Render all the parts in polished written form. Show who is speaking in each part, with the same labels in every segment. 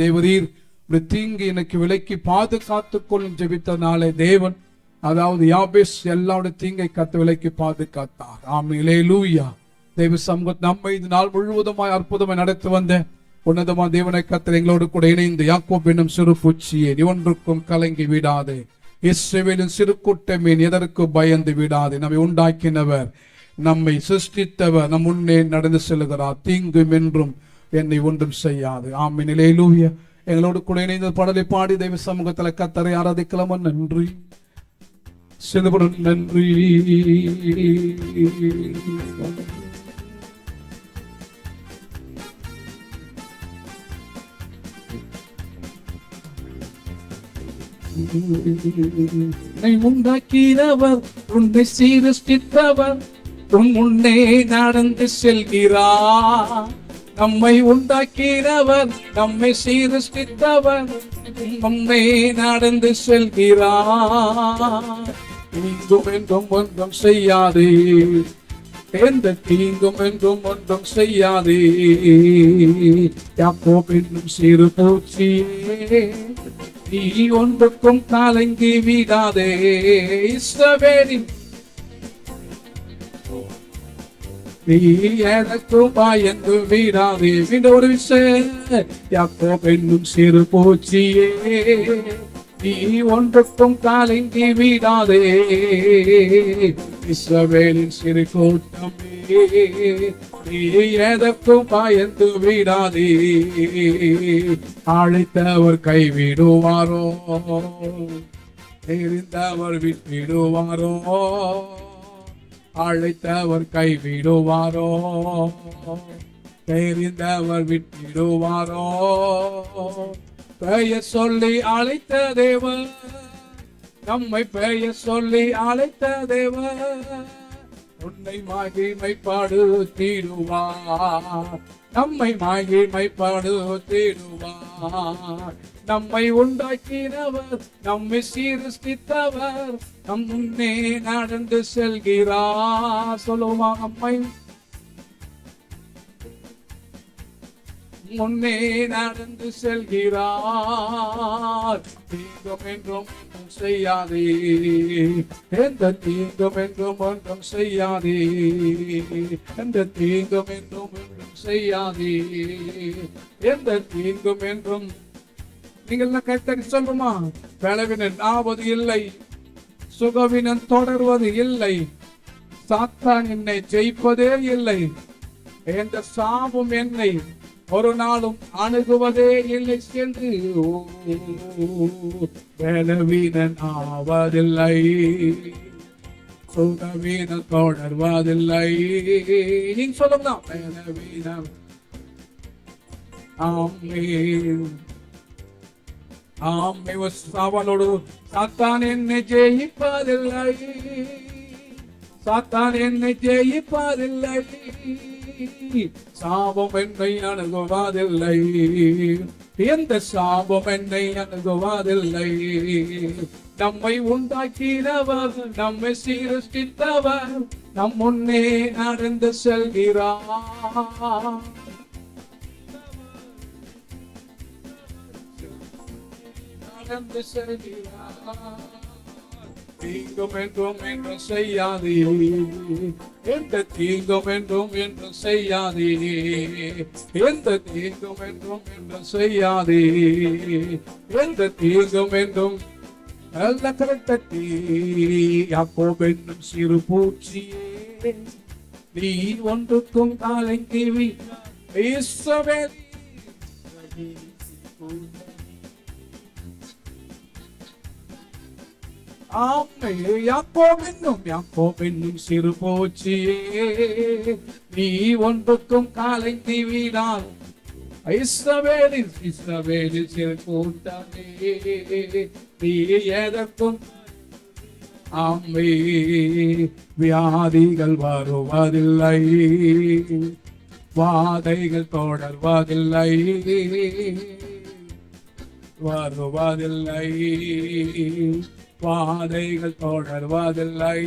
Speaker 1: தேவரீர் தீங்கு எனக்கு விலக்கி பாதுகாத்துக் கொள்ளும் ஜெபித்தனாலே தேவன், அதாவது யாபேஸ் எல்லாருடைய தீங்கை கத்து விலக்கி பாதுகாத்தார். அல்லேலூயா. தேவ சமூகம் நம்மை இது நாள் முழுவதுமாய் அற்புதமாய் நடத்தி வந்த உன்னதமா தேவனை கர்த்தர் எங்களோடு கூட இணைந்து யாக்கோபு என்னும் சிறு பூச்சியே நீ ஒன்றுக்கும் கலங்கி விடாதே, இஸ்ரவேலின் சிறு கூட்டமே எதற்கு பயந்து விடாதே. நம்மை உண்டாக்கினவர், நம்மை சிருஷ்டித்தவர் நம் முன்னே நடந்து செல்கிறார். தீங்கும் என்றும் என்னை ஒன்றும் செய்யாது. ஆமென். அல்லேலூயா. எங்களோடு கூட இணைந்த பாடலை பாடி தெய்வ சமூகத்தில் கர்த்தரை ஆராதிக்கலாம். நன்றி சிறுபடும் நன்றி. உண்டாக்கினவர், உன்னை சீரஷ்டித்தவர் உன் முன்னே நடந்து செல்கிறார். நம்மை உண்டாக்கினவர், நம்மை சீரஷ்டித்தவர் நம்மை நடந்து செல்கிறார். தீங்கும் என்றும் ஒன்றும் செய்யாதே, எந்த தீங்கும் என்றும் ஒன்றும் செய்யாதே. யாக்கோபு என்னும் சிறு பூச்சியே நீ ஒன்றுக்கும் கலங்கி விடாதே, இஸ்ரவேலின் நீ எனக்கும் பயந்து விடாதே. மீண்டும் ஒரு விஷயம், யாக்கோபு என்னும் சிறு பூச்சியே நீ ஒன்றுக்கும் கலங்கி விடாதே, இஸ்ரவேலின் சிறு கூட்டமே நீ எதற்கும் பயந்து விடாதே. அழைத்தவர் கைவிடுவாரோ, தெரிந்தவர் விட்டுவிடுவாரோ, அழைத்தவர் கைவிடுவாரோ, தெரிந்தவர் விட்டுவிடுவாரோ. பெயர் சொல்லி அழைத்த தேவன், நம்மை பெயர் சொல்லி அழைத்த தேவன் உன்னை மகிமைப்படுத்திடுவார், நம்மை மகிமைப்படுத்திடுவார். நம்மை உண்டாக்கினவர், நம்மை சீரஷ்டித்தவர் நம் முன்னே நடந்து செல்கிறார். சொல்லுவா, நம்மை முன்னே நடந்து செல்கிறார். தீங்கும் என்றும் செய்யாதே, எந்த தீங்கும் என்றும் ஒன்றும் செய்யாதே, எந்த தீங்கும் என்றும் ஒன்றும் செய்யாதே, எந்த தீங்கும் என்றும். நீங்கள் கைத்தறி சொல்லுமா? பலவீனன் ஆவது இல்லை, சுகவீனன் தொடர்வது இல்லை, சாத்தான் என்னை ஜெயிப்பதே இல்லை, எந்த சாபம் என்னை ஒரு நாளும் அணுகுவதே இல்லை என்று பலவீனன் ஆவதில்லை, சுகவீனன் தொடர்வதில்லை. நீங்க சொல்லுங்க, பலவீனம் அவனோடு சாத்தான் என்னை ஜெயிப்பதில்லை, சாத்தான் என்னை ஜெயிப்பதில்லை, சாபம் என்னை அணுகுவதில்லை, எந்த சாபம் என்னை அணுகுவதில்லை. நம்மை உண்டாக்கினவர், நம்மை சீரஷ்டித்தவர் நம் முன்னே நடந்து செல்கிறார். நடந்து செல்கிறார். தீங்கும் என்றும் என்றும் செய்யாதே, எந்த தீங்கும் என்றும் என்றும் செய்யாதே, எந்த தீங்கும் என்றும் என்றும் செய்யாதே, எந்த தீங்கும் என்றும். நல்ல கரத்தட்டி யாக்கோபு என்னும் சிறு பூச்சியே நீ ஒன்றுக்கும் கலங்கி விடாதே, யாக்கோபு என்னும் சிறு பூச்சியே நீ ஒன்றுக்கும் கலங்கி விடாதே, இஸ்ரவேலின் சிறு கூட்டமே நீ எதற்கும். வியாதிகள் வருவதில்லை, வாதைகள் தொடர்வதில்லை, வருவதில்லை, வாதைகள் தொடர்வதில்லை,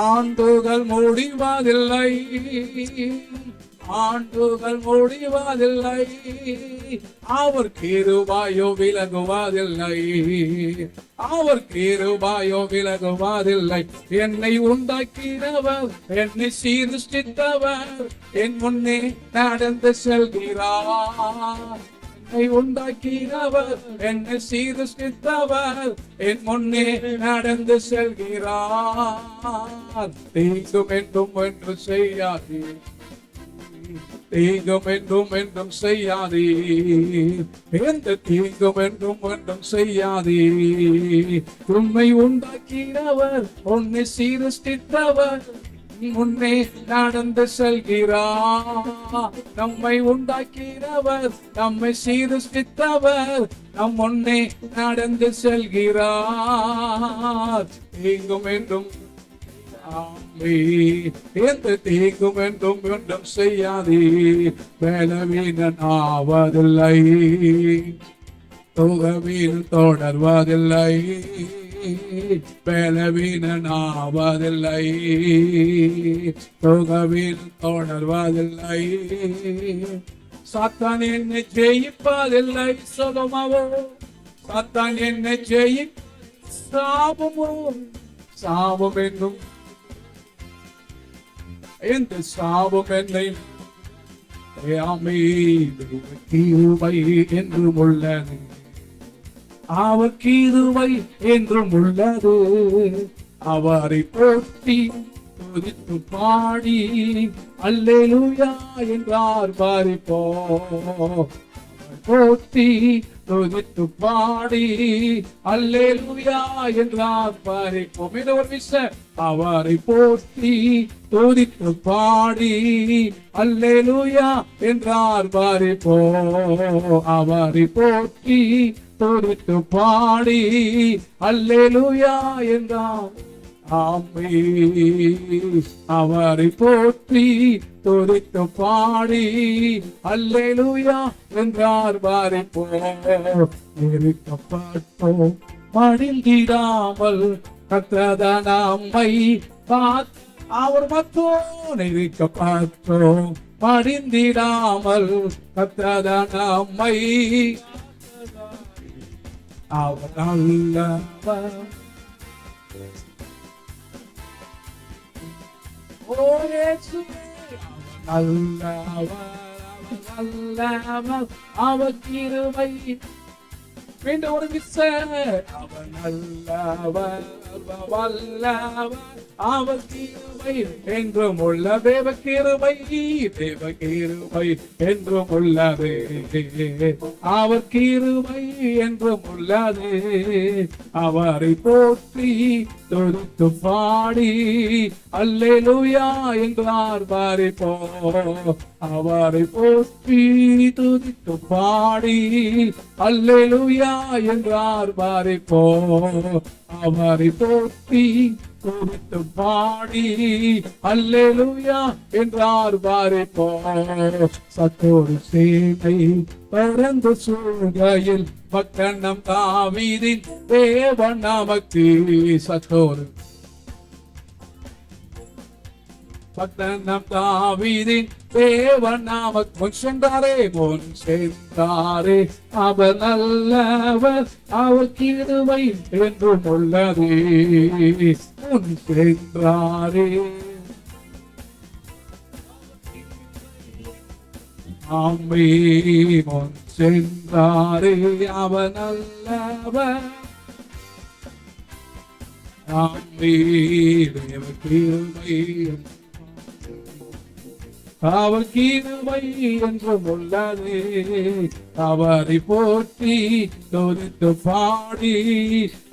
Speaker 1: ஆண்டுகள் முடிவதில்லை, ஆண்டுகள் முடிவதில்லை, அவர் கிருபையோ விலகுவதில்லை, அவர் கிருபையோ விலகுவதில்லை. என்னை உண்டாக்கினவர், என்னை சீர்திருஷ்டித்தவர், என் முன்னே நடந்து செல்கிறார். என்னை உண்டாக்கினவர், என்னை சீர்திருஷ்டித்தவர், என் முன்னே நடந்து செல்கிறார். தீங்கும் என்றும் என்று செய்யாதே, தீங்கும் என்றும் செய்யாதே, எந்த தீங்கும் என்றும் செய்யாதே. உன்னை உண்டாக்கினவர், உன்னை சீர்திருஷ்டித்தவர், முன்னே நடந்து செல்கிறார். நம்மை உண்டாக்கினவர், நம்மை சீர்திருஷ்டித்தவர், நம் முன்னே நடந்து செல்கிறார். தீங்கும் என்றும் எந்த தீங்கும் என்றும் செய்யாதே. பலவீனன் ஆவதில்லை, துகவீன் தொடர்வதில்லை, பலவீனன் ஆவதில்லை, துகவீன் தொடர்வதில்லை. சாத்தான் என்னை ஜெயிப்பதில்லை, சுகமாவோ சாத்தான் என்னை சாபமோ, சாபம் என்னும் எந்த சாபம் என்னை கிருபை என்றும் உள்ளது, அவர் கிருபை என்றும் உள்ளது. அவரை போற்றி துதித்து பாடி அல்லேலூயா என்றார் பாரிப்போம். போற்றி துதித்து பாடி அல்லேலூயா என்றார் பாரிப்போம். இது ஒரு விஷயம். அவரை போற்றி துதித்து பாடி அல்லேலூயா என்றார் பாரிப்போம். அவரை போற்றி துதித்து பாடி அல்லேலூயா என்றார். ஆமே, அவரை போற்றி துதித்து பாடி அல்லேலூயா என்றார் பாரிப்போம். நெருக்கப்பட்டோம் மடிந்திடாமல் கர்த்தர் நம்மை அவர் மட்டும் நெருக்கப்பட்டோம் மடிந்திடாமல் கர்த்தர் நம்மை அவர் நல்லவர். அவர் கிருபை மீண்டும் ஒரு மிஸ். அவர் நல்லவர், வல்லவர், அவர் கிருபை என்றும் உள்ள தேவ கிருபை, தேவ கிருபை என்றும் உள்ளது, அவர் கிருபை என்றும் உள்ளது. அவரை போற்றி துதித்து பாடி அல்லேலூயா என்றார் பாரிப்போம். அவரை போற்றி துதித்து பாடி அல்லேலூயா என்றார் பாரிப்போம். அவரை போற்றி துதித்து பாடி அல்லேலூயா என்றார் பாரிப்போம். சத்தோடு சேனை பறந்து சூழ்கையில் பக்கணம் தாவீதின் தேவன் நமக்கு. சத்தோடு பட்டணம் தாவீதின் தேவன் நமக்கு. முன் சென்றாரே அவர் நல்லவர், அவர் கிருபை என்றும் உள்ளது. முன் சென்றாரே ஆமே, முன் சென்றாரே அவர் நல்லவர். ஆமே, தேவ கிருபை அவர் கிருபை என்றும் உள்ளது. அவரை போற்றி துதித்து பாடி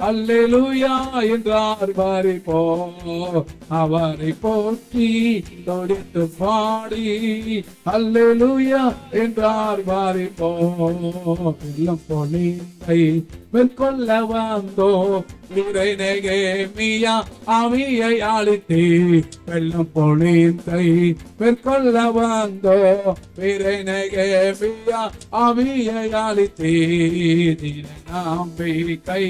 Speaker 1: அல்லேலூயா என்றார் பாரிப்போம். அவரை போற்றி துதித்து பாடி அல்லேலூயா என்றார் பாரிப்போம். வெள்ளம் பொழிந்தை மேற்கொள்ள வந்தோ இறை நெகேமியா ஆவியை அளித்தே. வெள்ளம் பொழிந்தை மேற்கொள்ள வந்தோ இறை நெகேமியா ஆவியை அளித்தே. நம்பிக்கை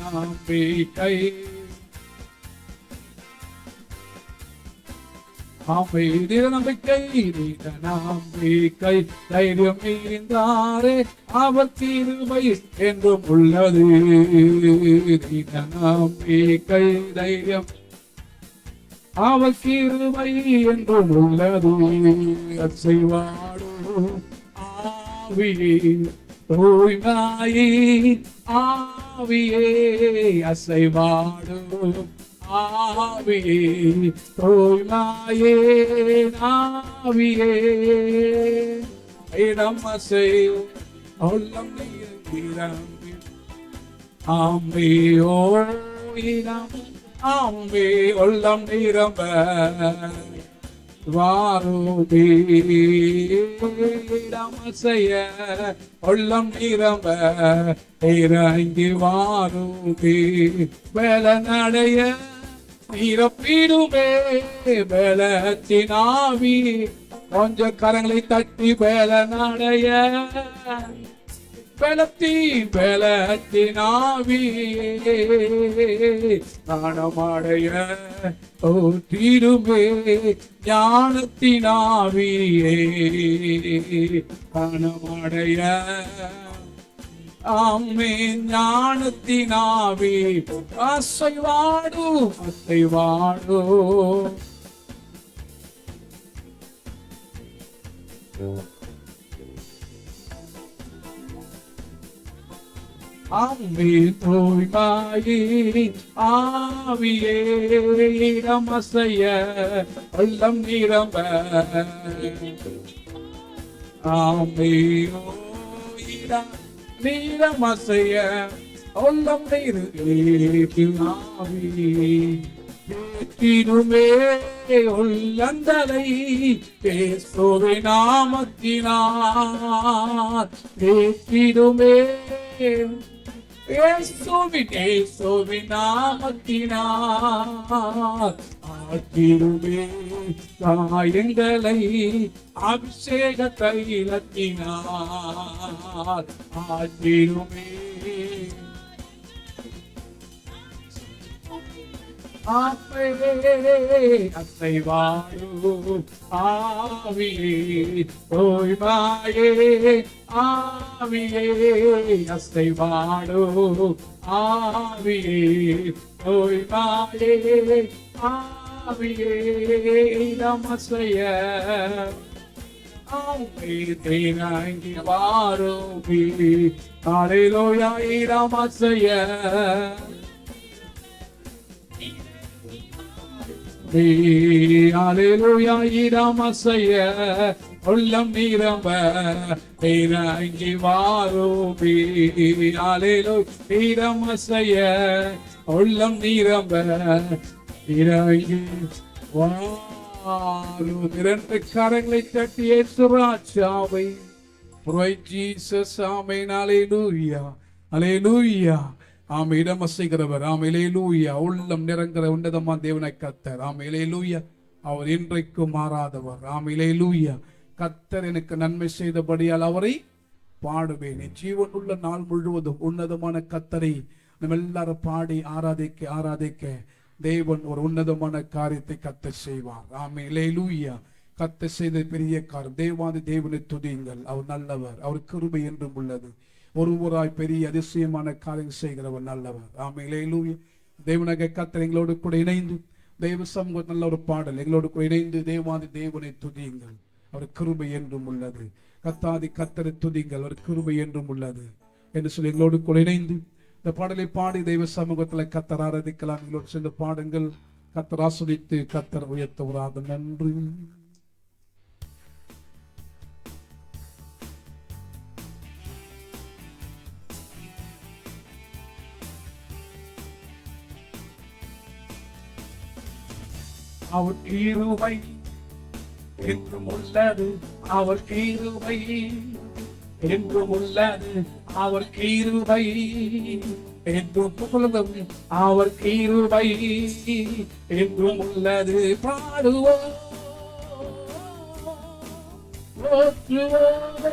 Speaker 1: நம்பிக்கை நம்பிக்கை நம்பிக்கை தைரியம் இருந்தாரே அவர் கிருபை என்றும் உள்ளது. நம்பிக்கை தைரியம் அவர் கிருபை என்றும் உள்ளது. அசைவாடும் ஆவியே தூய்மையே ஆவியே அசைவாடும் ஆவியே தூய்மையே ஆவியே இடம் அசை உள்ளம் நிரம்பி ஆம்பியோ இடம் ஆம்பி உள்ளம் நிரம்ப வாருமே இடம் அசைய உள்ளம் நிரம்ப இறங்கி வாருமே வேல நடைய நிரப்பிடுமே பலத்தினாவி கொஞ்ச கரங்களை தட்டி வேல நடைய பலத்தினாவி ஞானமடைய தீருமே ஞானத்தினாவியே ஞானமடைய ஆமே ஞானத்தினாவி அசைவாடு அசைவாடு ஆமே தூய்மையே ஆவியே இடமசைய உள்ளம் நிரம்ப ஆமே நீரமசைய உள்ளம் நீருமே உள்ளந்தலை பேசுவே நாமத்தினார் பேசிடுமே பேசுவி நாமத்தினார் ஆக்கிடுமே காயங்களை அபிஷேக தைலத்தினார் ஆக்கிடுமே அசைவாடு ஆவியே தூய்மையே ஆவியே அசைவாடு ஆவியே தூய்மையே ஆவியே இடமசைய ஆவியே வாருமே ஹல்லேலூயா இடமசைய ஹல்லேலூயா இடமசைய உள்ளம் நிரம்ப இறங்கி வாருமே ஹல்லேலூயா இடமசைய உள்ளம் நிரம்ப இறங்கி வாரு. இரண்டு கரங்களை தட்டி ஏசுராஜாவை praise Jesus. ஆமென். ஹல்லேலூயா ஹல்லேலூயா. ஆம் இடமசைகிறவர். ஆம் ஹல்லேலூயா. உள்ளம் நிரங்குற உன்னதமான தேவனை கர்த்தர். ஆம் ஹல்லேலூயா. அவர் இன்றைக்கும் மாறாதவர். ஆம் ஹல்லேலூயா. கர்த்தர் எனக்கு நன்மை செய்தபடியால் அவரை பாடுவேன். ஜீவன் உள்ள நாள் முழுவதும் உன்னதமான கர்த்தரை நம்ம எல்லாரும் பாடி ஆராதிக்க தேவன் ஒரு உன்னதமான காரியத்தை கர்த்தர் செய்வார். ஆம் ஹல்லேலூயா. கர்த்தர் செய்த பெரிய காரியம். தேவாதி தேவனை துதியுங்கள். அவர் நல்லவர். அவர் கிருபை என்றும் உள்ளது. ஒருவராய் பெரிய அதிசயமான காரியம் செய்கிறவர் நல்லவர். ஆமென். ஹல்லேலூயா. தேவனாகிய கர்த்தர் எங்களோடு கூட இணைந்து தேவ சமூகம் நல்ல ஒரு பாடல் எங்களோடு கூட இணைந்து தேவாதி தேவனை துதியுங்கள். அவர் கிருபை என்றும் உள்ளது. கர்த்தாதி கர்த்தரை துதியுங்கள். அவர் கிருபை என்றும் உள்ளது என்று சொல்லி எங்களோடு கூட இணைந்து இந்த பாடலை பாடி தெய்வ சமூகத்தில் கர்த்தர் ஆராதிக்கலாம். எங்களோடு சேர்ந்த பாடுங்கள். கர்த்தர் ஆசீர்வதித்து கர்த்தர் உயர்த்துவராக. நன்றி. அவர் கிருபை என்றும் உள்ளது. அவர் கிருபை என்றும் உள்ளது. அவர் கிருபை என்றும் உள்ளது. அவர் கிருபை என்றும் உள்ளது. பாடுவோம் போற்றுவோம்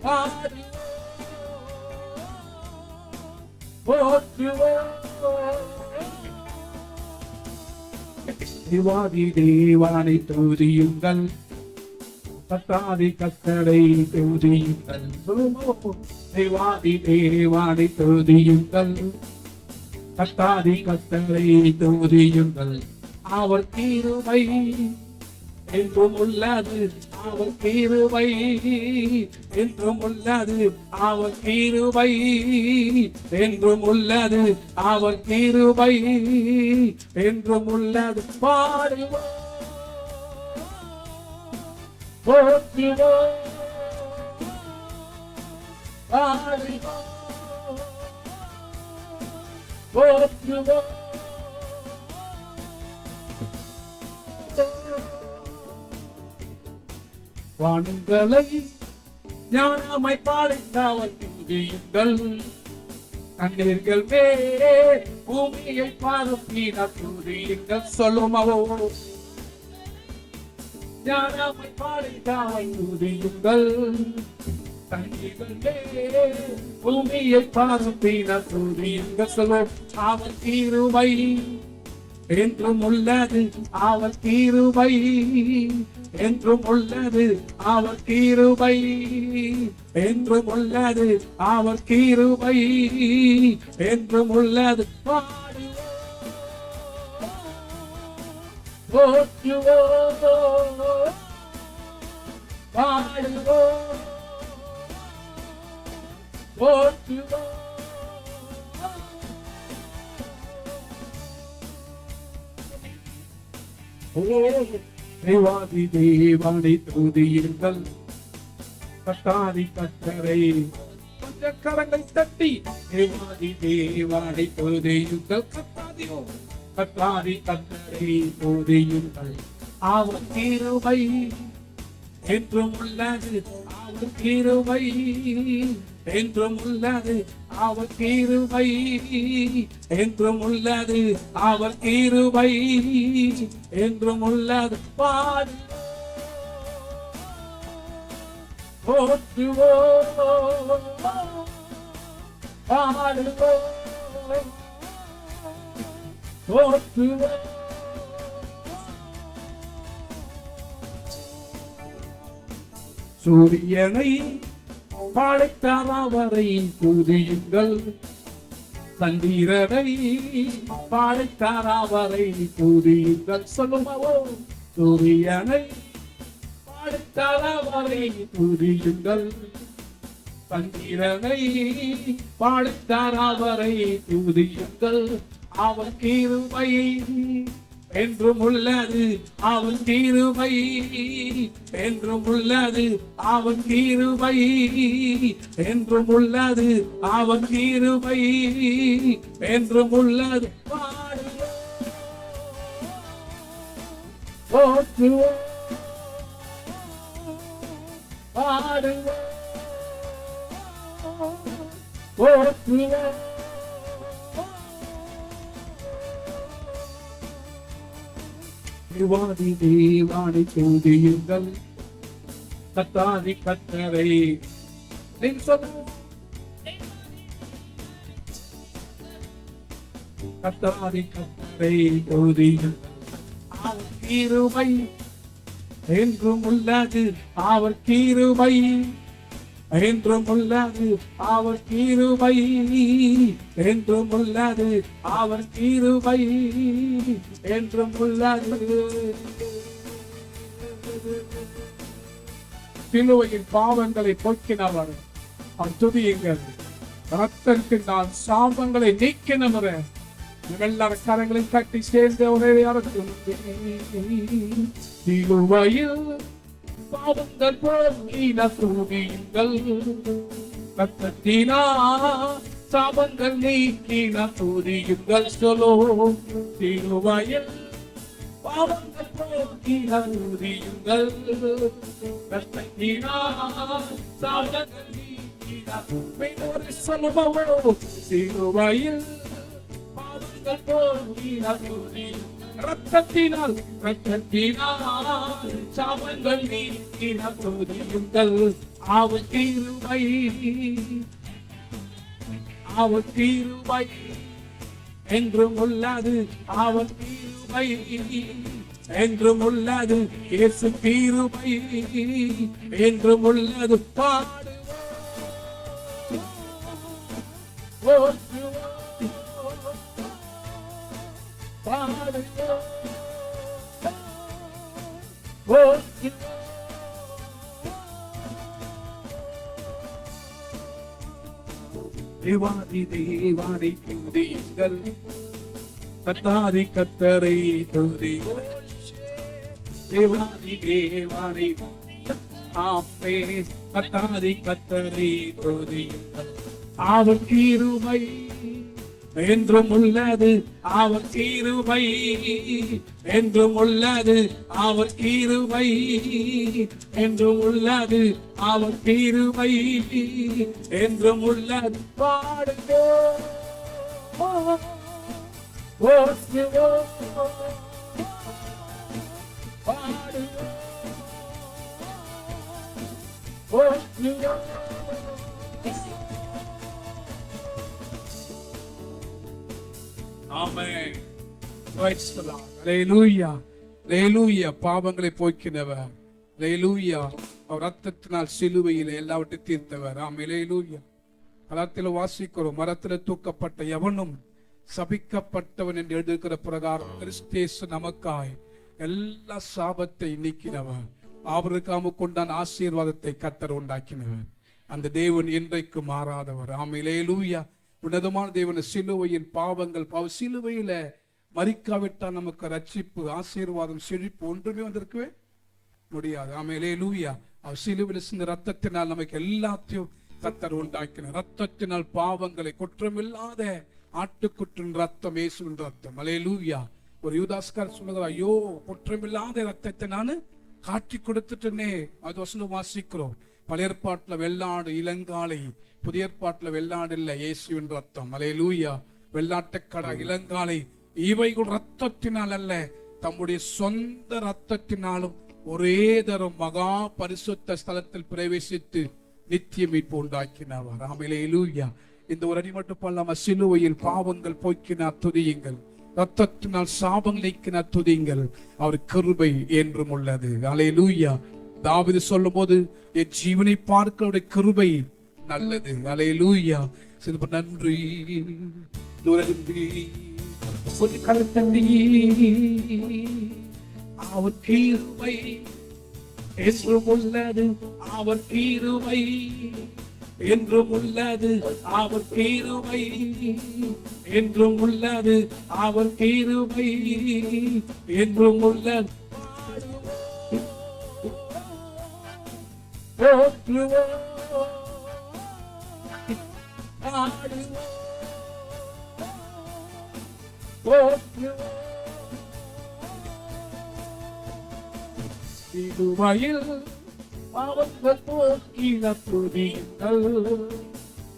Speaker 1: பாடுவோம் போற்றுவோம் தேவாதி தேவானை துதியுங்கள், கத்தாதி கத்தரை துதியுங்கள். தேவாதி தேவானை துதியுங்கள், கத்தாதி கத்தரை துதியுங்கள். அவர் கிருபை என்றும் உள்ளது, அவர் கிருபை என்றும் உள்ளது, அவர் கிருபை என்றும் உள்ளது, அவர் கிருபை என்றும் உள்ளது. பாடுவோம், போற்றுவோம், பாடுவோம், போற்றுவோம். வானங்களை ஞானமாய் பாலித்தவர் துதியுங்கள், கண்ணீர்கள் மேலே பூமியை பரப்பினார் துதியுங்கள். சொல்லுமவோ ஞானமாய் பாலித்தவர் துதியுங்கள், கண்ணீர்கள் மேலே பூமியை பரப்பினார் துதியுங்கள். சொல்லுவோம், அவர் கிருபை என்றும் உள்ளது, அவர் கிருபை என்றும் உள்ளது, அவர் கிருபை என்றும் உள்ளது, அவர் கிருபை என்றும் உள்ளது. போற்றுவோம், பாடுவோம், போற்றுவோம். தேவாதி தேவானை துதியுங்கள், கத்தாதி கத்தரை கொஞ்ச கரங்களை தட்டி. தேவாதி தேவானை துதியுங்கள், கத்தாதியோ கத்தாதி கத்தரை துதியுங்கள். அவர் கிருபை என்றும் உள்ளது, அவர் கிருபை என்றும் உள்ளது, அவர் கிருபை என்றும் உள்ளது, அவர் கிருபை என்றும் உள்ளது. போற்றுவோம், பாடுவோம், போற்றுவோம். சூரியனை படைத்தார் அவரை துதியுங்கள், சந்திரனை படைத்தார் அவரை துதியுங்கள். சொல்லுமவோ சூரியனை படைத்தார் அவரை துதியுங்கள், சந்திரனை படைத்தார் அவரை துதியுங்கள். அவர் கிருபை என்றும் உள்ளது, அவர் கிருபை என்றும் உள்ளது, அவர் கிருபை என்றும் உள்ளது, அவர் கிருபை என்றும் உள்ளது. போற்றுவோம், பாடுவோம், போற்றுவோம். தேவாதி தேவானை துதியுங்கள், கத்தாதி கத்தரை. கத்தாதி கத்தரை துதியுங்கள். அவர் கிருபை என்றும் உள்ளது, அவர் கிருபை என்றும் உள்ளது, அவர் கிருபை என்றும் உள்ளது, அவர் கிருபை என்றும் உள்ளது. சிலுவையின் பாவங்களை போக்கினவர் அவர் துதியுங்கள். ரத்தத்தில் நான் சாபங்களை நீக்கினவர். எல்லாரும் கரங்களை கட்டி சேர்ந்த ஒரே சிலுவையில் பாவங்கள் போக்கின துதியுங்கள், ரத்தத்தினா சாபங்கள் நீக்கின துதியுங்கள். சொல்லோ சிலுவையில் பாவங்கள் போக்கின துதியுங்கள், ரத்தத்தினா சாபங்கள் நீக்கின. சொல்லுவோ சிலுவையில் பாவங்கள் போக்கின துதியுங்கள், ரத்தத்தினால் சாபங்கள் நீக்கின துதியுங்கள். அவர் கிருபை, அவர் கிருபை என்றும் உள்ளது, அவர் கிருபை கிருபை என்றும் உள்ளது, இயேசு கிருபை என்றும் உள்ளது. தேவாதி தேவானை துதியுங்கள், கத்தாதி கத்தரை துதியுங்கள். தேவாதி தேவானை ஆமே, கத்தாதி கத்தரை துதியுங்கள். அவர் கிருபை என்றும் உள்ளது, அவர் கிருபை என்றும் உள்ளது, அவர் கிருபை என்றும் உள்ளது, அவர் கிருபை என்றும் உள்ளது. பாடுவோம் ஆமென். Praise the Lord. ஹல்லேலூயா. ஹல்லேலூயா. பாவங்களை போக்கினவர். ஹல்லேலூயா. அவர் ரத்தத்தினால் சிலுவையில் எல்லாவற்றையும் தீர்த்தவர். ஆமென். ஹல்லேலூயா. கலாத்தில வாசிக்கிறோம், மரத்தில் தூக்கப்பட்ட எவனும் சபிக்கப்பட்டவன் என்று எழுதியிருக்கிற பிரகாரம் கிறிஸ்து நமக்காய் எல்லா சாபத்தை நீக்கினவர். அவருக்காக கொண்டான் ஆசீர்வாதத்தை கர்த்தர் உண்டாக்கினவர். அந்த தேவன் இன்றைக்கு மாறாதவர். ஆமென். ஹல்லேலூயா. உன்னதமான தேவன் சிலுவையின் பாவங்கள் சிலுவையில மரிக்காவிட்டால் நமக்கு ரட்சிப்பு, ஆசீர்வாதம், செழிப்பு ஒன்றுமே வந்திருக்கவே முடியாது. ஆமென். ஹல்லேலூயா. அவர் சிலுவையில் சிந்த ரத்தத்தினால் நமக்கு எல்லாத்தையும் கர்த்தர் உண்டாக்கினார். ரத்தத்தினால் பாவங்களை, குற்றமில்லாத ஆட்டுக்குற்றின் ரத்தம், இயேசுவின் ரத்தம். ஹல்லேலூயா. ஒரு யூதாஸ்கார் சொல்லுகிறார், ஐயோ குற்றமில்லாத ரத்தத்தை நான் காட்டி கொடுத்துட்டேனே. அது வசனம் வாசிக்கிறோம். பழைய ஏற்பாட்டுல வெள்ளாடு, இளங்காளை. புதிய ஏற்பாட்டுல வெள்ளாடு இல்ல, இயேசுவின் ரத்தம். ஹல்லேலூயா. வெள்ளாட்டுக்கடா, இளங்காளை இவைகள் ரத்தத்தினால் அல்ல, தம்முடைய சொந்த ரத்தத்தினாலும் ஒரே தரம் மகா பரிசுத்த ஸ்தலத்தில் பிரவேசித்து நித்திய மீட்பு உண்டாக்கினவர். ஆமென். ஹல்லேலூயா. இந்த ஒரு அடி மட்டும் பண்ணாம சிலுவையில் பாவங்கள் போக்கினார், துதியுங்கள். ரத்தத்தினால் சாபங்கள் நீக்கினார், துதியுங்கள். அவர் கிருபை என்றும் உள்ளது. ஹல்லேலூயா. தாவீது சொல்லும் போது, என் ஜீவனை பார்க்க கிருபை நல்லது. ஹல்லேலூயா. நன்றி அவர் கிருபை என்றும் உள்ளது, அவர் கிருபை என்றும் உள்ளது, அவர் கிருபை என்றும் உள்ளது, அவர் கிருபை என்றும் உள்ளது. சிலுவையில் பாவங்கள் போக்கின துதியுங்கள்,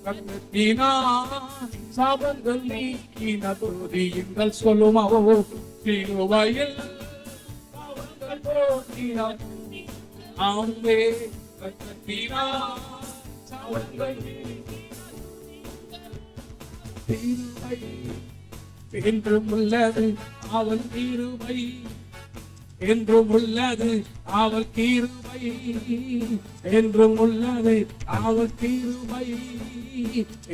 Speaker 1: ரத்தத்தினால் சாபங்கள் நீக்கின துதியுங்கள். சொல்லுமா, சிலுவையில் பாவங்கள் போக்கின ஆமே, ரத்தத்தினால் சாபங்கள் கிருபை என்றும் உள்ளது, அவன் கிருபை என்றும் உள்ளது, அவர் கிருபை என்றும் உள்ளது, அவர் கிருபை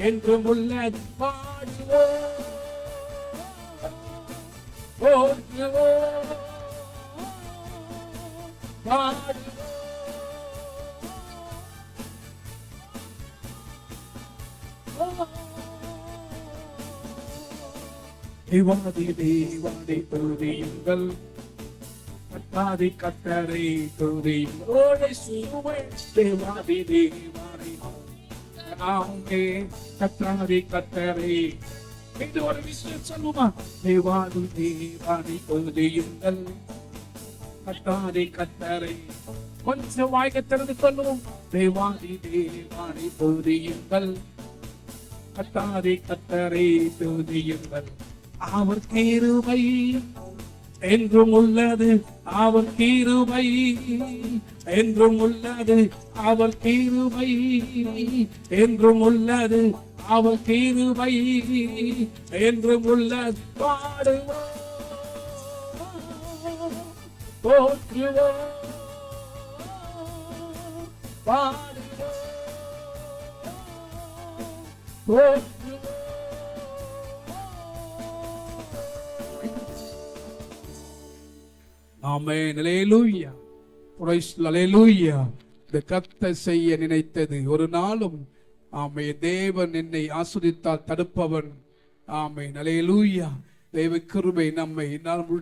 Speaker 1: என்றும் உள்ளது. பாடுவோம், போற்றுவோம், பாடுவோம். தேவாதி தேவானை துதியுங்கள், கத்தாதி கத்தரை துதியுங்கள். தேவாதி தேவானை ஆமே, கத்தாதி கத்தரை. இது ஒரு விஷயம் சொல்லுமா, தேவாதி தேவானை துதியுங்கள், கத்தாதி கத்தரை. கொஞ்சம் வாய்க்க திறந்து சொல்லுவோம், தேவாதி தேவானை துதியுங்கள், கத்தாதி கத்தரை துதியுங்கள். அவர் கிருபை என்றும் உள்ளது, அவர் கிருபை என்றும் உள்ளது, அவர் கிருபை என்றும் உள்ளது, அவர் கிருபை என்றும் உள்ளது. பாடுவோம், போற்றுவோம் பாடுவோம் போற்றுவோம். ஆமென். அல்லேலூயா. பிரைஸ் அல்லேலூயா. இந்த கர்த்தர் செய்ய நினைத்தது ஒரு நாளும் ஆமென் தேவன் என்னை ஆசீர்வதித்தால் தடுப்பவன். ஆமென். அல்லேலூயா. தேவ கிருபை நம்மை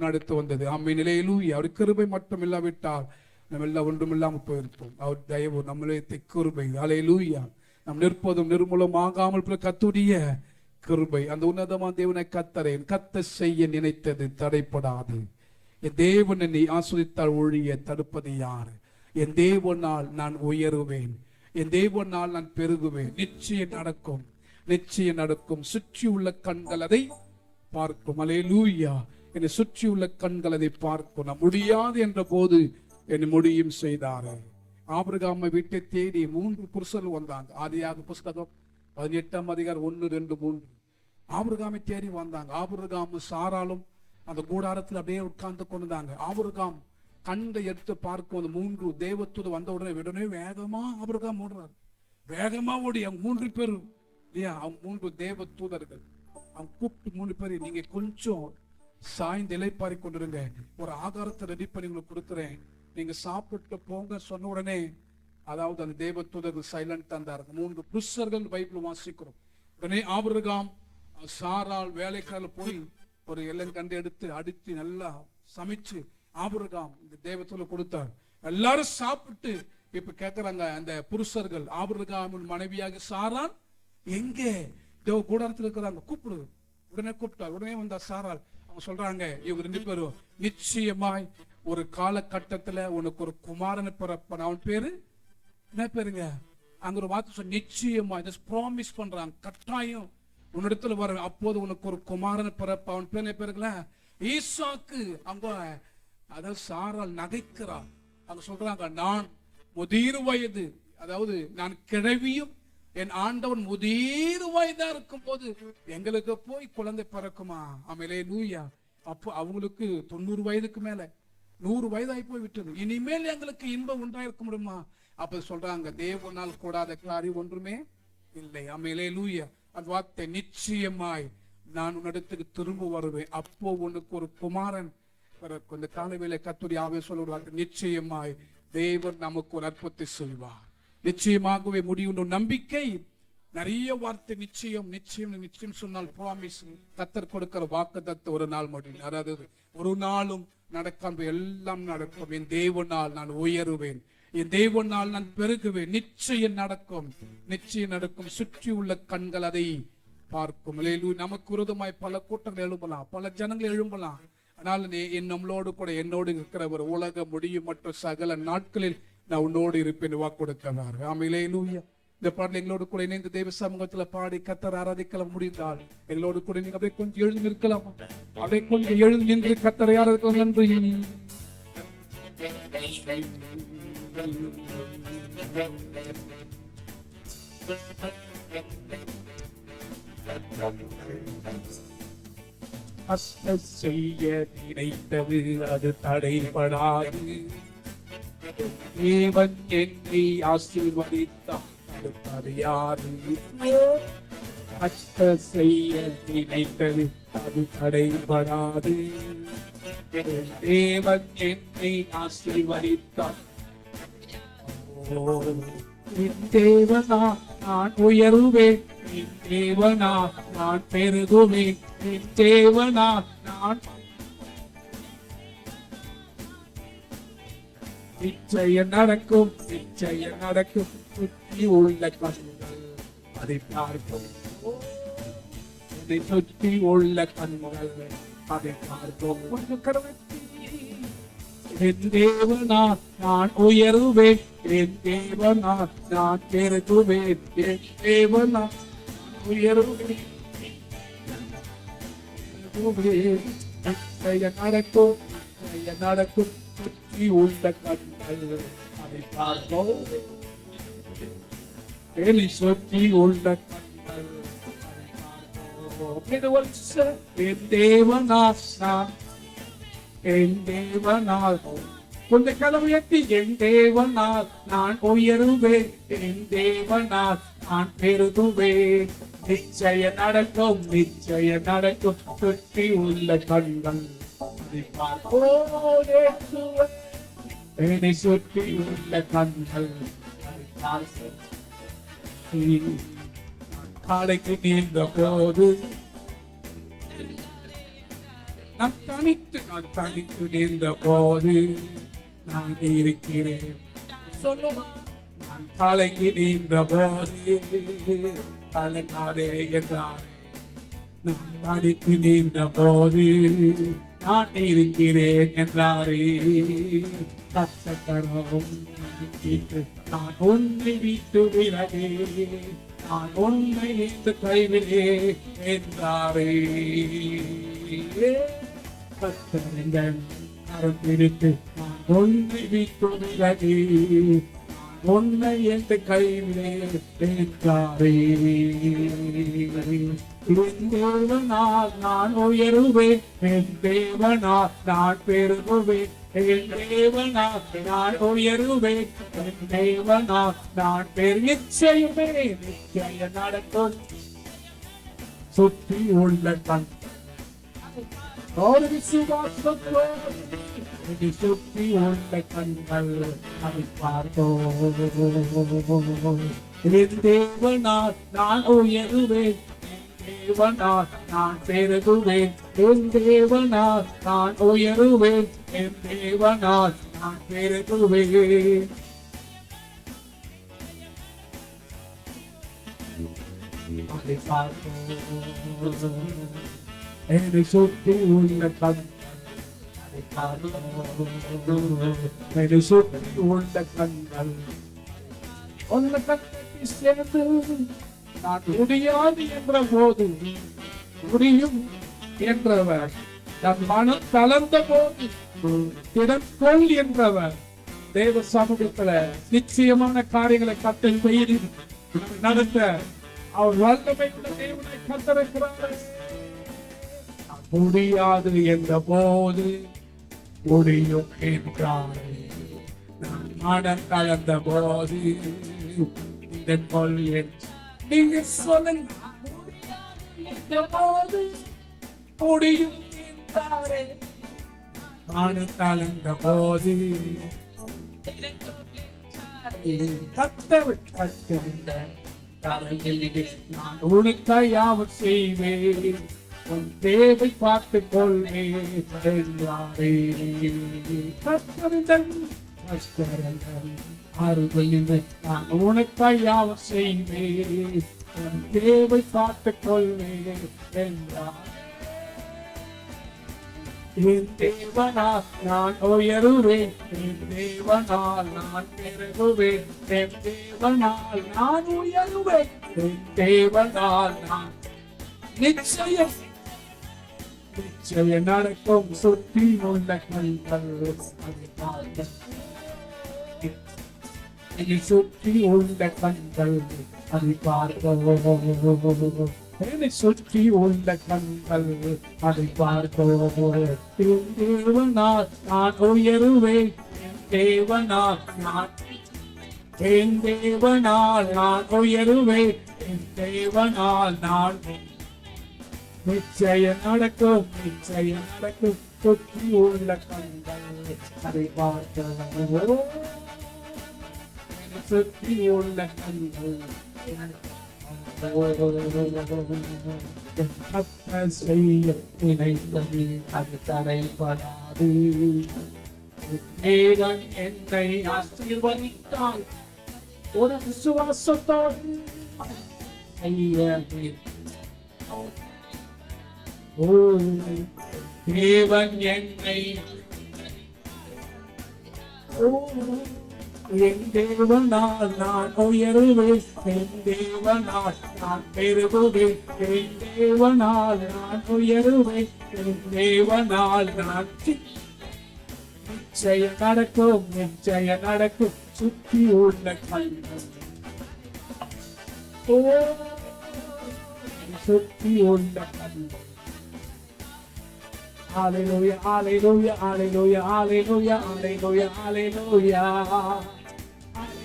Speaker 1: நடத்த வந்தது. ஆமென். அல்லேலூயா. அவர் கிருபை மட்டும் இல்லாவிட்டால் நம்ம எல்லாம் ஒன்றும் இல்லாமல் போயிருப்போம். அவர் தயவு நம்மளே கிருபை. அல்லேலூயா. நம் நிற்பதும் நிர்மூலமாகாமல் கர்த்தருடைய கிருபை. அந்த உன்னதமான தேவனை கர்த்தர் செய்ய நினைத்தது தடைப்படாது. என் தேவன் என்னை ஆசீர்வதித்தால் ஒழிய தடுப்பது யார்? என் தேவனால் நான் உயருவேன், என் தேவனால் நான் பெருகுவேன். நிச்சயம் நடக்கும், நிச்சயம் நடக்கும். சுற்றி உள்ள கண்கள் அதை பார்க்கும். அல்லேலூயா. என்னை சுற்றி உள்ள கண்கள் அதை பார்க்கும். நான் முடியாது என்ற போது என்னை முடியும் செய்தார். ஆபிரகாமை வீட்டை தேடி 3 புருஷர்கள் வந்தாங்க. ஆதியாக புஸ்தகம் 18ஆம் அதிகாரம் 1, 2, 3. ஆபிரகாமை தேடி வந்தாங்க. ஆபிரகாமும் சாராலும் அந்த கூடாரத்தில் அப்படியே உட்கார்ந்து கொண்டாங்க. ஆபிரகாம் கண்ணை எடுத்து பார்க்கும் அந்த 3 தேவதூதர் வந்த உடனே வேகமா ஆபிரகாம் ஓடுறாரு. வேகமா ஓடி அவங்க 3 பேரும் இல்லையா, அவங்க 3 தேவ தூதர்கள் அவங்க கூப்பிட்டு 3 பேர், நீங்க கொஞ்சம் சாய்ந்து இலைப்பாரி கொண்டிருங்க, ஒரு ஆகாரத்தை ரெடி பண்ணி உங்களுக்கு கொடுக்குறேன், நீங்க சாப்பிட்டு போங்க சொன்ன உடனே அதாவது அந்த தேவ தூதர்கள் சைலண்டா இருந்தார்கள். 3 புருஷர்கள் பைபிள் வாசிக்கிறோம். உடனே ஆபிரகாம் சாரால் வேலைக்காரர் போய் ஒரு எல்லங்கண்டு எடுத்து அடித்து நல்லா சமைச்சு ஆபிரகாம் இந்த தேவத்துல கொடுத்தார். எல்லாரும் சாப்பிட்டு இப்ப கேட்கிறாங்க அந்த புருஷர்கள், ஆபிரகாமின் மனைவியாக சாரால் எங்கே? தேவ கூடாரத்தில் இருக்கிறாங்க, கூப்பிடு. உடனே கூப்பிட்டார். உடனே வந்தா சாரால். அவங்க சொல்றாங்க, இவங்க 2 பேரும் நிச்சயமாய் ஒரு காலகட்டத்துல உனக்கு ஒரு குமாரன் பிறப்பான். அவன் பேரு என்ன பேருங்க? அங்க ஒரு வார்த்தை சொல்ல, நிச்சயமா ப்ராமிஸ் பண்றாங்க, கட்டாயம் உன்னிடத்துல வர, அப்போது உனக்கு ஒரு குமாரன் பிறப்ப. அவன் பேர் என்ன பேருங்களா? ஈசாக்கு. அங்க அதாவது சாரால் நகைக்கிறான். அவங்க சொல்றாங்க, நான் முதிர் வயது, அதாவது நான் கிழவியும் என் ஆண்டவன் முதிர் வயதா இருக்கும் போது எங்களுக்கு போய் குழந்தை பிறக்குமா? ஆமெலே லூயா. அப்போ அவங்களுக்கு 90 வயதுக்கு மேல 100 வயதாகி போய் விட்டது. இனிமேல் எங்களுக்கு இன்பம் உண்டாயிருக்க முடியுமா? அப்ப சொல்றாங்க, தேவனால் கூடாத காரியம் ஒன்றுமே இல்லை. ஆமெலே லூயா. அந்த வார்த்தை, நிச்சயமாய் நான் உன்னிடத்துக்கு திரும்ப வருவேன், அப்போ உனக்கு ஒரு குமாரன் பிறக்கும். இந்த காலவேளை கர்த்தருடைய ஆவியானவர் சொல்லுவாங்க, நிச்சயமாய் தேவன் நமக்கு ஒரு அற்புதத்தை செய்வார். நிச்சயமாகவே முடியும் நம்பிக்கை. நிறைய வார்த்தை நிச்சயம் நிச்சயம் நிச்சயம் சொன்னால் ப்ராமிஸ். கர்த்தர் கொடுக்கிற வாக்குத்தத்தம் ஒரு நாள் முடியும். அதாவது ஒரு நாளும் நடக்காம எல்லாம் நடக்கும். என் தேவனால் நான் உயருவேன், என் தேவனால் நான் பெருகுவேன். நிச்சயம் நடக்கும், நிச்சயம் நடக்கும். சுற்றி உள்ள கண்கள் அதை பார்க்கும். நமக்கு விரோதமாய் பல கூட்டங்கள் எழும்பலாம், பல ஜனங்கள் எழும்பலாம். ஆனால் நம்மளோடு கூட என்னோடு இருக்கிற ஒரு உலக முடியும் மற்ற சகல நாட்களில் நான் உன்னோடு இருப்பேன் வாக்கு கொடுக்கிறார். ஆமென். இந்த பாடல் எங்களோடு கூட இணைந்து தேவ சமூகத்துல பாடி கர்த்தர் ஆராதிக்கலாம் முடிந்தால் எங்களோடு கூட நீங்க அப்படியே கொஞ்சம் எழுந்து நிற்கலாம். அப்படியே கொஞ்சம் எழுந்து நின்று கர்த்தரை ஆராதிக்கலாம். நன்றி. செய்ய நினைத்தது அது தடைபடாது. தேவன் என்னை ஆசீர்வதித்தார், அது யாரு? செய்ய நினைத்தது அது தடைபடாது. தேவன் என்னை ஆசீர்வதித்தார். என் தேவனா நான் உயருவேன், என் தேவனா நான் பெருகுவேன், என் தேவனா நான் நிச்சயம் நடக்கும், நிச்சயம் நடக்கும். சுற்றி உள்ள கண்கள் அதை பார்க்கும், சுற்றி உள்ள கண்கள் அதை பார்க்கும். கொஞ்சம் கடவுள், என் தேவனா நான் உயருவேன், என் தேவனா நான் பெருகுவேன், என் தேவனா உயருவேன். நடக்கும், நடக்கும். சுற்றி உள்ள கண்கள் அதை பார்க்கும், சுற்றி உள்ள கண்கள் அதை பார்க்கும். என் தேவனா நான் என் தேவனால். கொஞ்சம் கலவையற்றி என் தேவனால் நான் உயருவேன், என் தேவனால் நான் பெருகுவேன். நிச்சய நடக்கும், நிச்சய நடக்கும். சுற்றி உள்ள கண்கள் என்னை சுற்றி உள்ள கண்கள் காலைக்கு நீந்த போது நான் தனித்து நீந்த போது நான் இருக்கிறேன். சொல்லுவேன் நான் காலைக்கு நீந்த போது தலைநாடே என்றாரே. நான் தனித்து நீந்த போது நான் இருக்கிறேன் என்றாரே. கஷ்டகரம் நான் உன்னை விட்டு விலகே, நான் உன்னை இந்த கைவிலே என்றாரே. கஷ்டங்கள் கரம் பிடித்து நான் உன்னை விட்டு விலகே, உன்னை எந்த கைவிலே என்றாரே. என் தேவனால் நான் உயருவேன், என் தேவனால் நான் பெருகுவேன், என் தேவனால் நான் உயருவேன், என் தேவனால் நான் நிச்சயமே நிச்சய நடக்கும். சுற்றி உள்ள கண் ஒரு விசுவாசத்தோடு சுற்றி உள்ள கண்கள் அதை பார்த்தோம். என் தேவனால் நான் உயருவேன், தேவனால் நான் பெருகுவேன், என் தேவனால் நான் உயருவேன், என் தேவனால் நான் பெருகுவேன். அதை பார்த்தோம். என்னை சுற்றி உள்ள கண்கள் அதை பார்த்தோம். என்னை சுற்றி உள்ள கண்கள் உள்ள கண்களை சேர்ந்து நான் முடியாது என்ற போது முடியும் என்றவர், தன் மனம் தளர்ந்த போது திடக்கொள் என்றவர். தேவ சமூகத்துல நிச்சயமான காரியங்களை கட்டளை செய்து நடத்த அவர் வல்லமை உள்ள தேவனை கத்திருக்கிறார். முடியாது என்ற போது முடியும் என்றாரே. நான் மனம் கலந்த போது திடக்கொள் என்று நீங்க சொல்லுங்க. முடியும் என்றாரே. மனம் கலந்த போது நான் உனக்காய் யாவும் செய்வேன், உன் தேவை பார்த்துக் கொள்வேன் என்றாரே. நான் உனக்காய் யாவும் செய்வேன், உன் தேவை பார்த்துக் கொள்வேன் என்றார். என் தேவனால் நான் உயருவேன், என் தேவனால் நான் பெருகுவேன், என் தேவனால் நான் உயருவேன், என் தேவனால் நான் நிச்சயம் நிச்சய நடக்கும். சுற்றி உள்ள கண்கள் சுற்றி உள்ள கண்கள் அதை பார்த்தோம். என்னை சுற்றி உள்ள கண்கள் அதை பார்த்தோம். என் தேவனால் நான் உயருவேன், என் தேவனால் நான் என் தேவனால் நான் உயருவேன், என் தேவனால் நான் நிச்சய நடக்கும், நிச்சய நடக்கும். சுற்றி உள்ள கண்கள் அதை பார்த்தோம். சுற்றி உள்ள கண்கள் செய்ய நினைத்தது அது தடைபடாது. தேவன் என்னை ஆசீர்வதித்தால் ஒரு விசுவாசத்தோடு தேவன் என்னை என் தேவனால் நான் உயருவேன், என் தேவனால் நான் பெருகுவேன், என் தேவனால் நான் உயருவேன், என் தேவனால் நான் நிச்சய நடக்கும், நிச்சய நடக்கும். சுற்றி உள்ள கண்கள் சுற்றி உள்ள கண்கள் Hallelujah, hallelujah, hallelujah, hallelujah, hallelujah, hallelujah.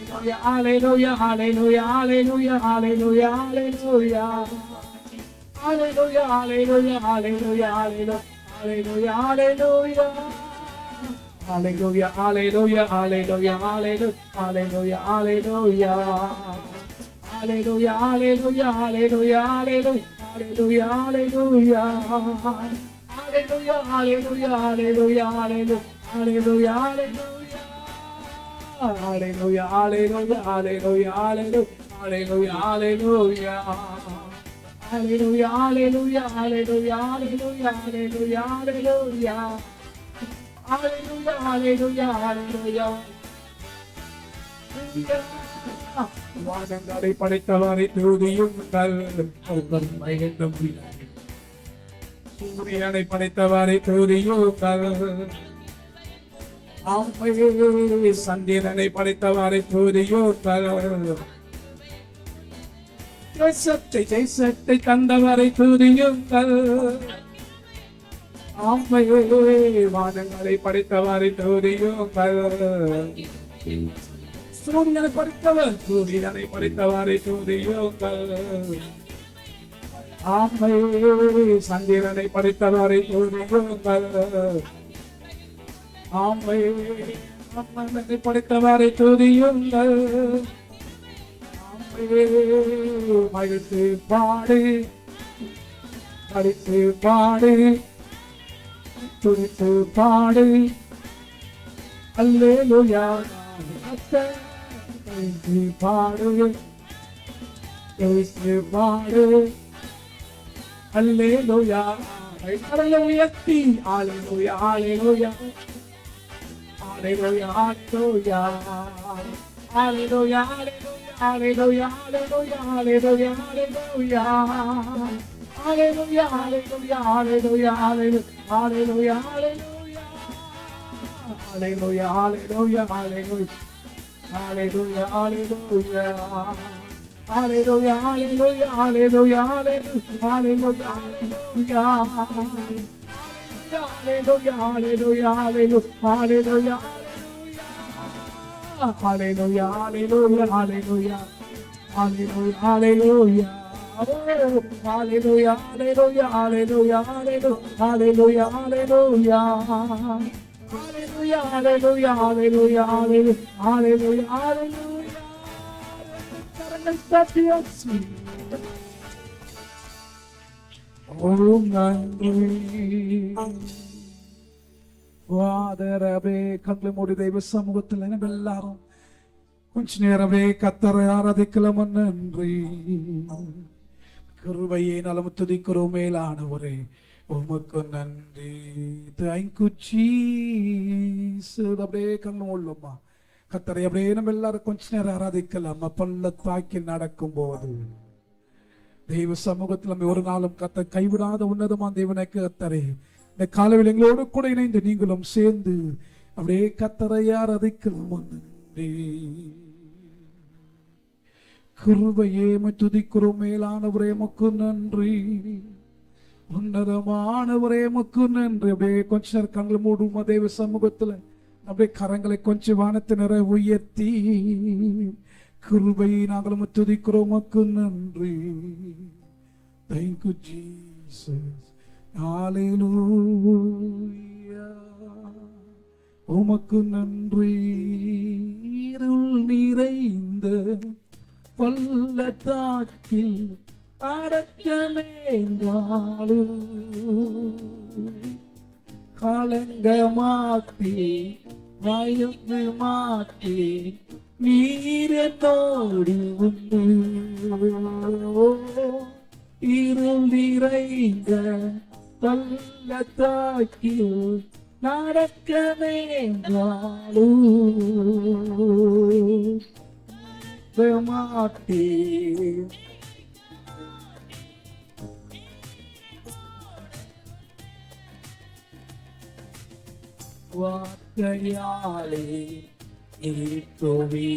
Speaker 1: Hallelujah, hallelujah, hallelujah, hallelujah, hallelujah. Hallelujah, hallelujah, hallelujah, hallelujah, hallelujah, hallelujah. Hallelujah, hallelujah, hallelujah, hallelujah, hallelujah, hallelujah. Hallelujah, hallelujah, hallelujah, hallelujah, hallelujah, hallelujah. Hallelujah, hallelujah, hallelujah, hallelujah, hallelujah, hallelujah. Hallelujah, hallelujah, hallelujah, hallelujah, hallelujah, hallelujah. Hallelujah, hallelujah, hallelujah, hallelujah, hallelujah, hallelujah. Hallelujah, hallelujah, hallelujah. வானங்களை படைத்தவரை துதியுங்கள். சூரியனை படைத்தவரை துதியுங்கள். சந்திரனை படைத்தவரை துதியுங்கள். ஜெயசத்தை தந்தவரை துதியுங்கள். வானங்களை படைத்தவரை துதியுங்கள். சூரியனை படைத்தவர் சூரியனை படைத்தவரை துதியுங்கள். சந்திரனை படைத்தவரை துதியுங்கள். அம்மனை படைத்தவரை துதியுங்கள். மகிழ்த்து பாடு படித்து பாடு துடித்து பாடு. அல்லேலூயா பாடு பாடு. அல்லேலூயா கடலை உயர்த்தி ஹalleluya ஹalleluya ஹalleluya ஹalleluya ஹalleluya ஹalleluya ஹalleluya ஹalleluya ஹalleluya ஹalleluya ஹalleluya ஹalleluya ஹalleluya ஹalleluya ஹalleluya ஹalleluya Hallelujah, hallelujah, hallelujah, hallelujah, hallelujah, hallelujah, hallelujah, hallelujah, hallelujah, hallelujah, hallelujah, hallelujah, hallelujah, hallelujah, hallelujah. Hallelujah, hallelujah, hallelujah, hallelujah, hallelujah. Hallelujah, hallelujah, hallelujah, hallelujah, hallelujah, hallelujah. Oh, வாதரவே கண்களை மூடி தெய்வ சமூகத்தில் எல்லாரும் கொஞ்ச நேரமே கத்தரை ஆராதிக்கலாம். நன்றி கிருபையே நலம் துதிக்கிறோம் மேலானவரே, உமக்கு நன்றி. Thank you Jesus. அப்படியே கண்ணு உள்ளோம்மா கத்தரை அப்படியே நம்ம எல்லாரும் கொஞ்ச நேரம் ஆராதிக்கலாம். பள்ளத்தாக்கி நடக்கும் போது தெய்வ சமூகத்தில் நம்ம ஒரு நாளும் கத்த கைவிடாத உன்னதமான தேவனை கத்தரை இந்த காலவில் எங்களோடு கூட இணைந்து நீங்களும் சேர்ந்து அப்படியே கத்தரை ஆராதிக்கலாம். நன்றி கிருபையே துதிக்கிறோம் மேலானவரே, உமக்கு நன்றி. உன்னதமானவரே உமக்கு நன்றி. அப்படியே கொஞ்ச நேரம் கண்களை மூடுமா தேவ சமூகத்துல அப்படியே கரங்களை கொஞ்சம் வானத்தினரை உயர்த்தி கிருபையை நாங்களும் துதிக்கிறோம். உமக்கு நன்றி. Thank you Jesus. Hallelujah. உமக்கு நன்றி. இருள் நிறைந்த பள்ளத்தாக்கில் அடக்கமே கலங்க மாத்தி வயது மாத்தி நீரத்தோடு உண்டு. இருந்திரைந்த பள்ளத்தாக்கில் நடக்கமே மாட்டி வார்த்தையாலே ஏற்றுவி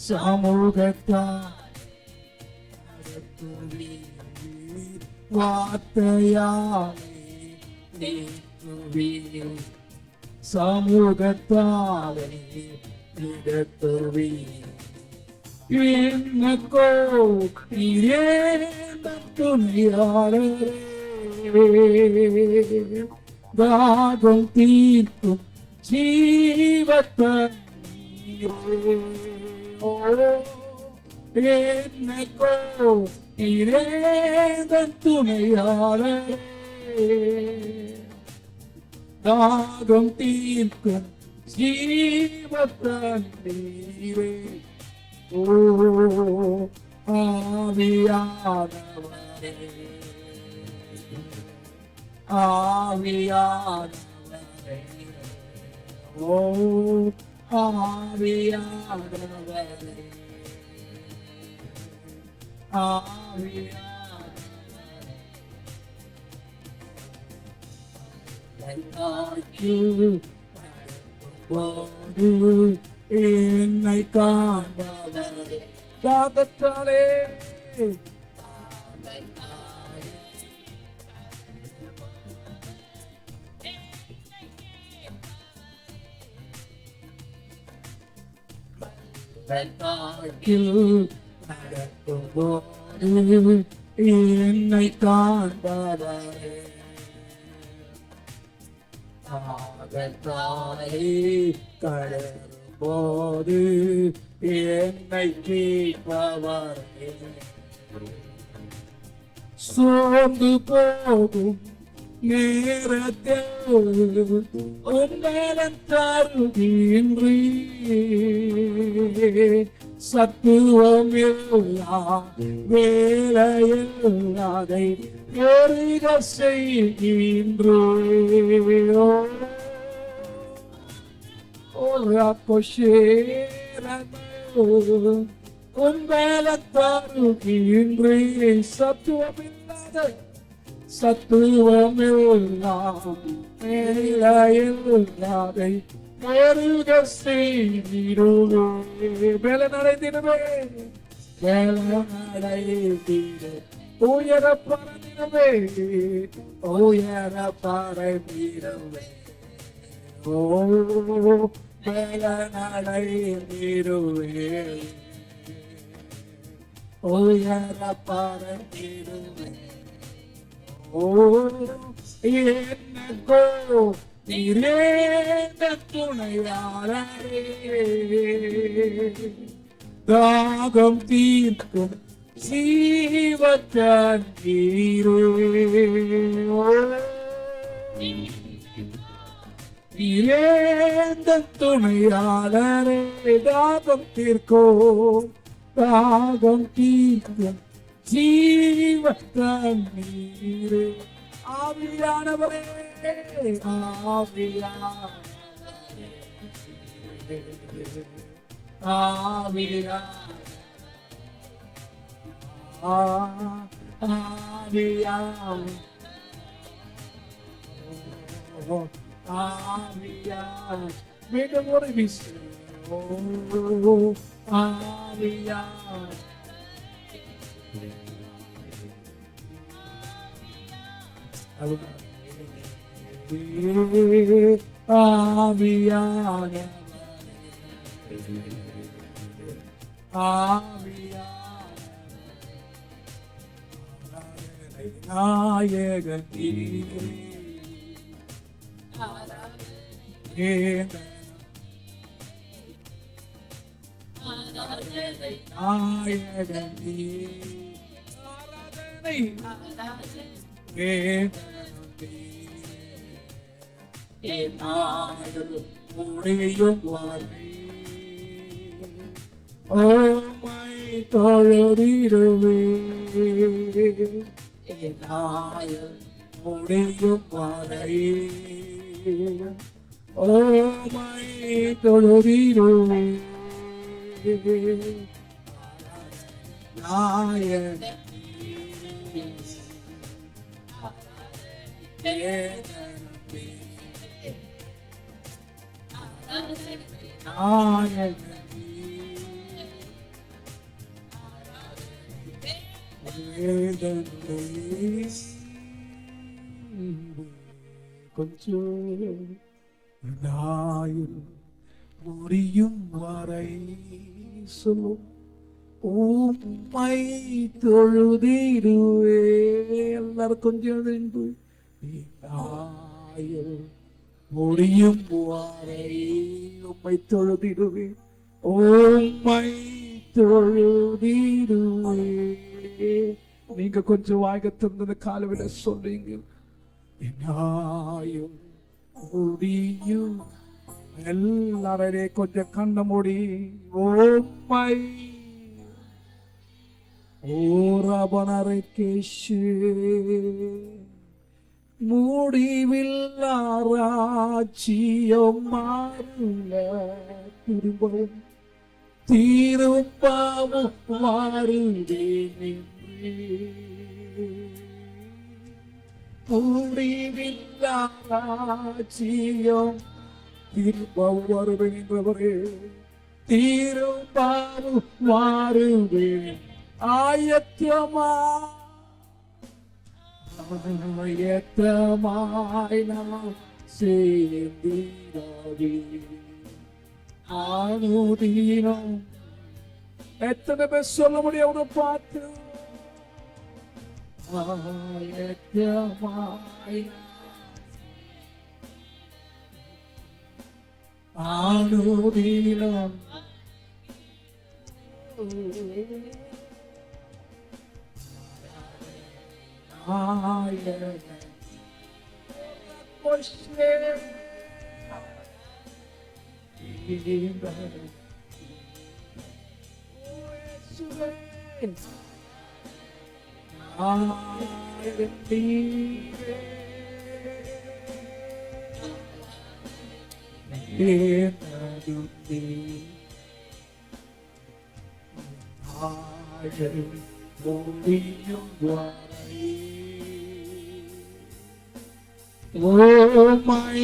Speaker 1: சமூகத்தால் வார்த்தையாலே தீர்த்துவீர் சமூகத்தாலே இடத்துவீர் என்னக்கோ நீரே துணையாளரே தாகம் தீர்க்கும் ஜீவத்தண்ணீரே என்னக்கோ நீரே துணையாளரே தாகம் தீர்க்கும் ஜீவத்தண்ணீரே ஆவியானவரே ஆவியானவரே ஓ ஆவியானவரே ஆவியானவரே என்னை காண்பவரே தாகத்தாலே என்னை காண்பவரே தாகத்தாலே கடல் போது என்னை கேட்பவரே சோர்ந்து போகும் நேரத்தில் உன்னேலம் தருகின்றீர் சத்துவம் இல்லா வேலையில் அதை பெருக செய்கின்றோ தருகின்றீர் சத்துவமில்லாம் வேலையில்லாதை பெருக செய்திடுவே பலனடைந்திடுவே பலனடைந்திடு உயர பறந்திடுவே உயர பறந்திடுவே ஓ பலனடைந்திடுவே உயர பறந்திடுவே ஓ என்னக்கோ நீரே துணையாளரே தாகம் தீர்க்கும் ஜீவத்தண்ணீரே நீரே துணையாளரே தாகம் தீர்க்கும் ஜீவத்தண்ணீரே ஆவியானவரே மீண்டும் ஒரு விஷயம் ஆவியா ஆவியானவரே ஆவியானவரே நாயகனே முடியும் தொழுதிடுவே முடியும் வரை ஓமை தொழுதிடுவே நாயகனே கொஞ்சம் நாயில் முடியும் வரை சொல்லும் உம்மை தொழுதிடுவே. எல்லாரும் கொஞ்சம் நாயில் முடியும் வரை உம்மை தொழுதிடுவே, உம்மை தொழுதிடுவே. நீங்க கொஞ்சம் வாய்க்க திறந்த காலவிட சொல்றீங்க, நாயும் முடியும். எல்லாரே கொஞ்சம் கண்ண மூடி உம்மை ஓரபனரை கேஷு முடிவில்லாராட்சியம் மாறுல திரும்பவும் திரும்பவும் மாறுவேன் முடிவில்லாராட்சியம் திரும்பவும் வருவேன் என்றவரே, திரும்பவும் மாறுவேன். ஆயத்தமாய் நாம் சேர்ந்திடாவே ஆனுதீனம். எத்தனை பேர் சொல்ல முடியும் அவனை பார்த்து? ஆயத்தமாய் ஆனுதீனம் உம்மை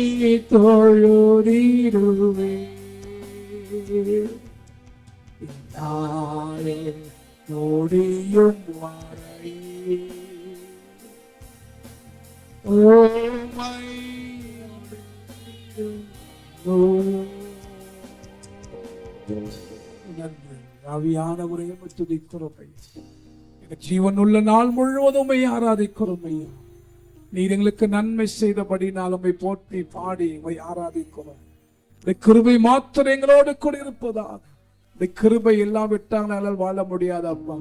Speaker 1: தொழுதிடுவே, நாளே முடியும் வரை உம்மை ஆவியானவரே துதிக்கிறோம். ஜீவன் உள்ள நாள் முழுவதும் ஆராதிக்கிறோம் ஐயா. நீர் எங்களுக்கு நன்மை செய்தபடினால் உம்மை போற்றி பாடி உம்மை ஆராதிக்கிறோம். இந்த கிருபை மாத்திரம் எங்களோடு கூட இருப்பதாக. இந்த கிருபை இல்லாவிட்டால் வாழ முடியாது அப்பா.